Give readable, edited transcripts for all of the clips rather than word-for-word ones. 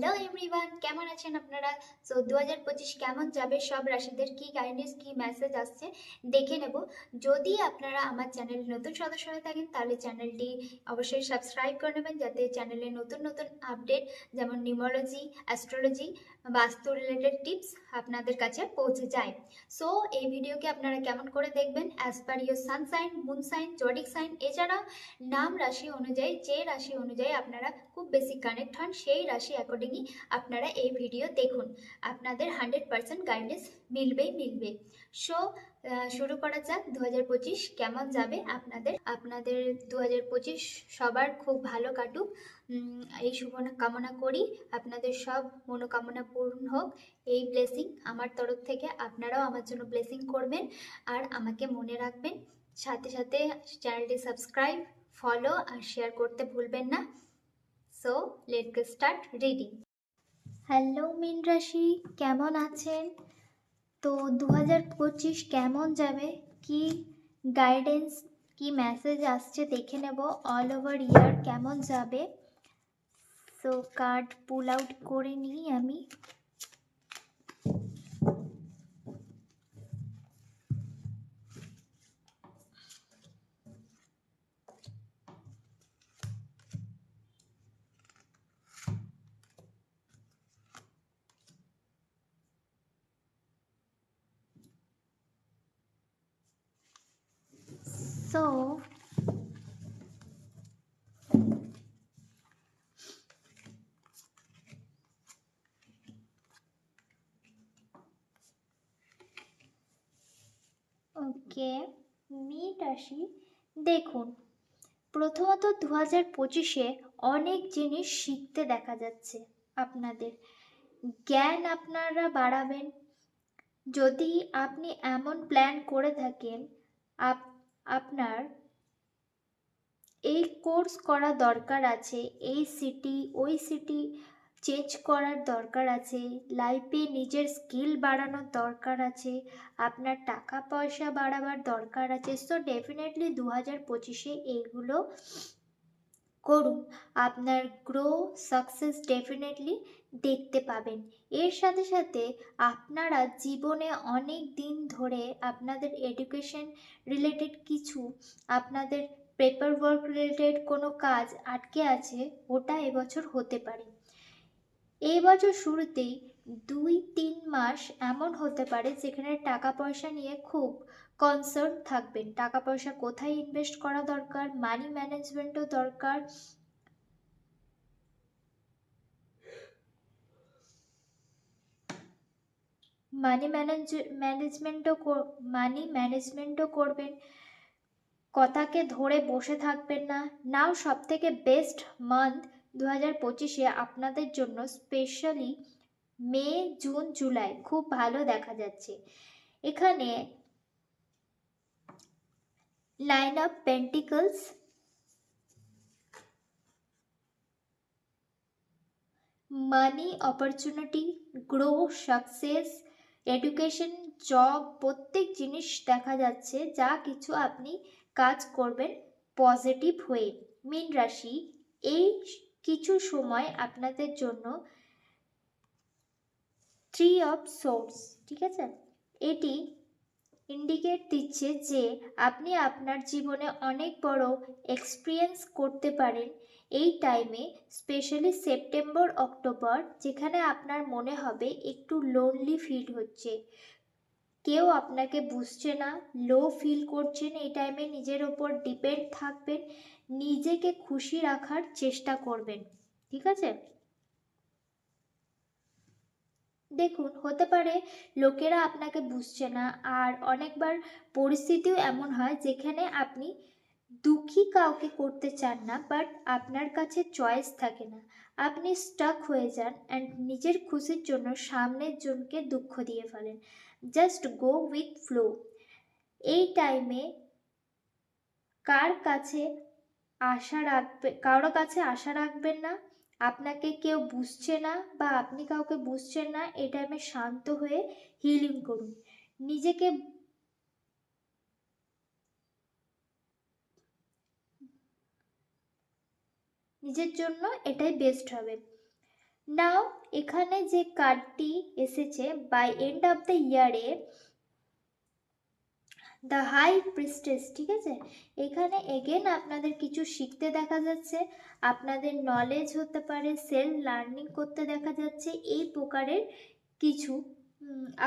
Hello everyone, কেমন আছেন আপনারা? 2025 কেমন যাবে, সব রাশিদের কি গাইডেন্স, কি মেসেজ আসছে দেখে নেব। যদি আপনারা আমার চ্যানেলে নতুন সদস্য হয়ে থাকেন তাহলে চ্যানেলটি অবশ্যই সাবস্ক্রাইব করে নেবেন, যাতে চ্যানেলে নতুন নতুন আপডেট যেমন নিউমোলজি, অ্যাস্ট্রোলজি, বাস্তু রিলেটেড টিপস আপনাদের কাছে পৌঁছে যায়। সো এই ভিডিওকে আপনারা কেমন করে দেখবেন, as per your sun sign, moon sign, zodiac sign, এছাড়া নাম রাশি অনুযায়ী, যে রাশি অনুযায়ী আপনারা খুব বেশি কানেক্ট হন সেই রাশি অ্যাকর্ডিংলি আপনারা এই ভিডিও দেখুন। আপনাদের 100% গাইডেন্স মিলবে। সো শুরু করা যাক। 2025 কেমন যাবে আপনাদের আপনাদের 2025 সবার খুব ভালো কাটুক, এই শুভ কামনা করি। আপনাদের সব মনোকামনা পূর্ণ হোক, এই ব্লেসিং আমার তরফ থেকে। আপনারাও আমার জন্য ব্লেসিং করবেন আর আমাকে মনে রাখবেন। সাথে সাথে চ্যানেলটি সাবস্ক্রাইব, ফলো আর শেয়ার করতে ভুলবেন না। So let's get start reading. Hello মীন রাশি, কেমন আছেন? তো 2025 কেমন যাবে, কি গাইডেন্স, কি মেসেজ আসছে দেখে নেব। অল ওভার ইয়ার কেমন যাবে। সো কার্ড পুল আউট করে নিই আমি। সো ওকে, মীন রাশি, দেখুন, প্রথমত 2025-এ অনেক জিনিস শিখতে দেখা যাচ্ছে। আপনাদের জ্ঞান আপনারা বাড়াবেন। যদি আপনি এমন প্ল্যান করে থাকেন, আপনার এই কোর্স করা দরকার আছে, এই সিটি ওই সিটি চেঞ্জ করার দরকার আছে, লাইফে নিজের স্কিল বাড়ানোর দরকার আছে, আপনার টাকা পয়সা বাড়াবার দরকার আছে। সো ডেফিনেটলি 2025-এ এইগুলো করুন। আপনার গ্রো সাকসেস ডেফিনেটলি দেখতে পাবেন। এর সাথে সাথে আপনারা জীবনে অনেক দিন ধরে আপনাদের এডুকেশন রিলেটেড কিছু, আপনাদের পেপার ওয়ার্ক রিলেটেড কোনো কাজ আটকে আছে, ওটা এবছর হতে পারে। এই বছর শুরুতেই 2-3 মাস এমন হতে পারে যেখানে টাকা পয়সা নিয়ে খুব কনসার্ন থাকবেন। টাকা পয়সা কোথায় ইনভেস্ট করা দরকার, মানি ম্যানেজমেন্টও দরকার। মানি ম্যানেজমেন্টও করবেন। কথাকে ধরে বসে থাকবেন না। নাও সব থেকে বেস্ট মান্থ 2025-এ আপনাদের জন্য, স্পেশালি মে, জুন, জুলাই খুব ভালো দেখা যাচ্ছে। এখানে 9 of pentacles, money, opportunity, grow, success, education, job, প্রত্যেক জিনিস দেখা যাচ্ছে। যা কিছু আপনি কাজ করবেন পজিটিভ হয়ে। মীন রাশি, এই কিছু সময় আপনাদের জন্য 3 অফ সোর্স, ঠিক আছে, এটি ইন্ডিকেট দিচ্ছে যে আপনি আপনার জীবনে অনেক বড় এক্সপিরিয়েন্স করতে পারেন এই টাইমে, স্পেশালি সেপ্টেম্বর অক্টোবর, যেখানে আপনার মনে হবে একটু লোনলি ফিল হচ্ছে, কেউ আপনাকে বুঝছে না, লো ফিল করছেন। এই টাইমে নিজের ওপর ডিপেন্ড থাকবেন, নিজেকে খুশি রাখার চেষ্টা করবেন, ঠিক আছে। দেখুন, হতে পারে লোকেরা আপনাকে বুঝছে না, আর অনেকবার পরিস্থিতিও এমন হয় যেখানে আপনি দুঃখী কাউকে করতে চান না, বাট আপনার কাছে চয়েস থাকে না, আপনি স্টাক হয়ে যান অ্যান্ড নিজের খুশির জন্য সামনের জনকে দুঃখ দিয়ে ফেলেন। Just go with flow. এই টাইমে কারো কাছে আশা রাখবেন না। আপনাকে কেউ বুঝছে না বা আপনি কাউকে বুঝছেন না, এই টাইমে শান্ত হয়ে হিলিং করুন নিজেকে। নিজের জন্য এটাই বেস্ট হবে। নাও এখানে যে কার্ডটি এসেছে, বাই এন্ড অফ দ্য ইয়ারে দ্য হাই প্রিস্টেস, ঠিক আছে, এখানে এগেন আপনাদের কিছু শিখতে দেখা যাচ্ছে, আপনাদের নলেজ হতে পারে, সেলফ লার্নিং করতে দেখা যাচ্ছে, এই প্রকারের কিছু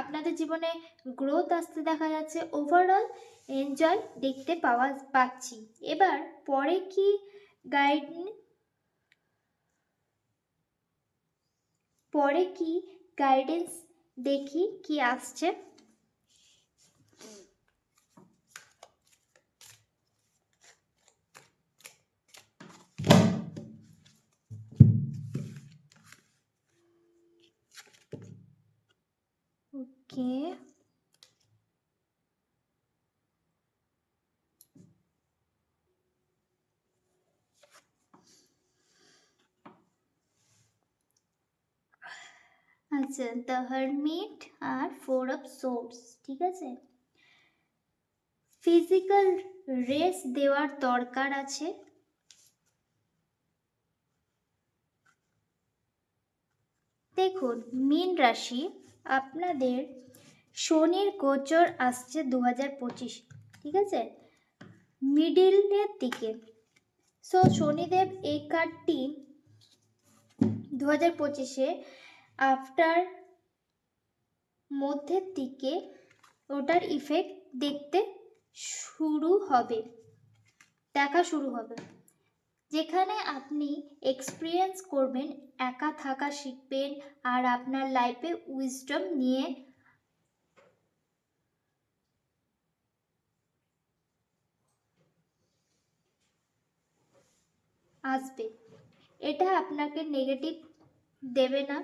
আপনাদের জীবনে গ্রোথ আসতে দেখা যাচ্ছে। ওভারঅল এনজয় দেখতে পাচ্ছি। এবার পরে কি গাইডেন্স দেখি কি আসছে। ওকে, আচ্ছা, দ্য হারমিট আর 4 অফ সোর্স, ঠিক আছে, ফিজিক্যাল রেস্ট দেওয়ার দরকার আছে। দেখুন মীন রাশি, আপনাদের শনির গোচর আসছে 2025, ঠিক আছে, মিডিলের দিকে। সো শনিদেব এই কার্ডটি 2025-এ আফটার মধ্যের দিকে ওটার ইফেক্ট দেখা শুরু হবে, যেখানে আপনি এক্সপিরিয়েন্স করবেন, একা থাকা শিখবেন, আর আপনার লাইফে উইজডম নিয়ে আসবে। এটা আপনাকে নেগেটিভ দেবে না।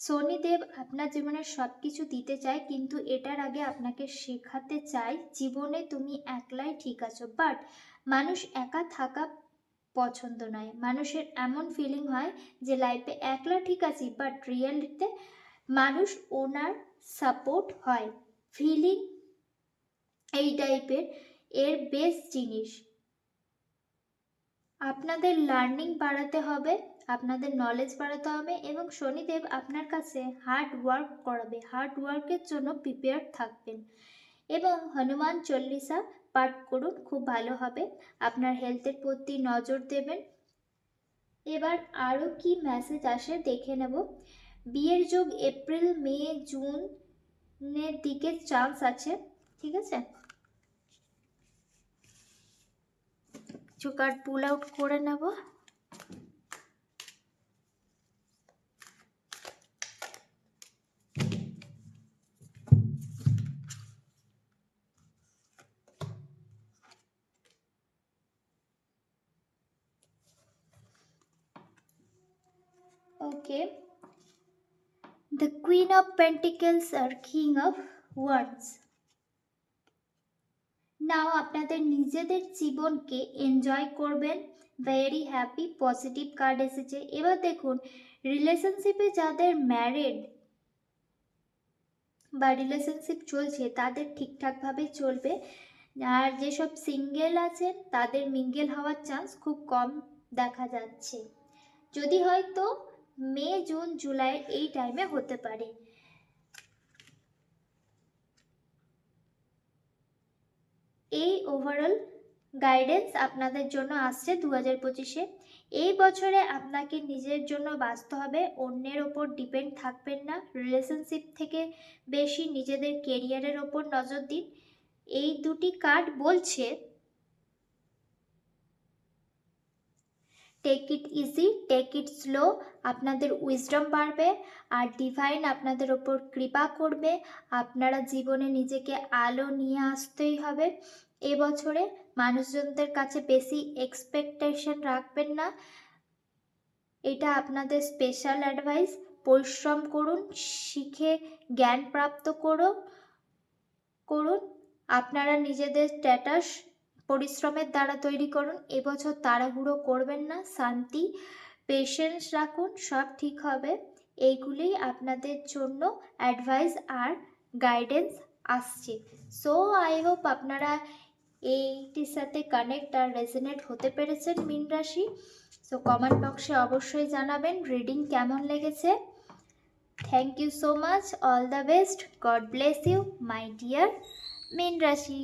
শনিদেব আপনার জীবনে সব কিছু দিতে চায়, কিন্তু এটার আগে আপনাকে শেখাতে চাই জীবনে তুমি একলাই ঠিক আছো। বাট মানুষ একা থাকা পছন্দ নয়, মানুষের এমন ফিলিং হয় যে লাইফে একলা ঠিক আছি, বাট রিয়েলিটিতে মানুষ ওনার সাপোর্ট হয়। ফিলিং এই টাইপের এর বেস্ট জিনিস। আপনাদের লার্নিং বাড়াতে হবে, আপনাদের নলেজ বাড়াতে হবে, এবং শনিদেব আপনার কাছে হার্ড ওয়ার্ক করাবে। হার্ড ওয়ার্কের জন্য প্রিপেয়ার থাকবেন, এবং হনুমান চল্লিশা পাঠ করুন, খুব ভালো হবে। আপনার হেলথের প্রতি নজর দেবেন। এবার আরও কি মেসেজ আসে দেখে নেব। বিয়ের যোগ এপ্রিল মে জুনের দিকে চান্স আছে, ঠিক আছে। কিছু কার্ড পুল আউট করে নেব। ওকে, the Queen of Pentacles R King of Wands। নাও আপনাদের নিজেদের জীবনকে এনজয় করবেন, ভেরি হ্যাপি, পজিটিভ কার্ড এসেছে। এবার দেখুন রিলেশনশিপে যাদের ম্যারিড বা রিলেশনশিপ চলছে তাদের ঠিকঠাকভাবে চলবে, আর যেসব সিঙ্গেল আছেন তাদের মিঙ্গেল হওয়ার চান্স খুব কম দেখা যাচ্ছে, যদি হয়তো মে জুন জুলাই এই টাইমে হতে পারে। এই ওভারঅল গাইডেন্স আপনাদের জন্য আসছে 2025-এ। এই বছরে আপনাকে নিজের জন্য বাঁচতে হবে, অন্যের ওপর ডিপেন্ড থাকবেন না। রিলেশনশিপ থেকে বেশি নিজেদের কেরিয়ারের ওপর নজর দিন। এই দুটি কার্ড বলছে take it easy, take it slow, আপনাদের উইজডম বাড়বে, আর ডিভাইন আপনাদের ওপর কৃপা করবে। আপনারা জীবনে নিজেকে আলো নিয়ে আসতেই হবে। এবছরে মানুষজনদের কাছে বেশি এক্সপেকটেশন রাখবেন না, এটা আপনাদের স্পেশাল অ্যাডভাইস। পরিশ্রম করুন, শিখে জ্ঞান প্রাপ্ত করুন। আপনারা নিজেদের স্ট্যাটাস পরিশ্রমের দ্বারা তৈরি করুন। এবছর তাড়াহুড়ো করবেন না, শান্তি পেশেন্স রাখুন, সব ঠিক হবে। এইগুলি আপনাদের জন্য অ্যাডভাইস আর গাইডেন্স আসছে। সো আই হোপ আপনারা এইটির সাথে কানেক্ট আর রেজনেট হতে পেরেছেন মীন রাশি। সো কমেন্ট বক্সে অবশ্যই জানাবেন রিডিং কেমন লেগেছে। Thank you so much, all the best, God bless you my dear মীন রাশি।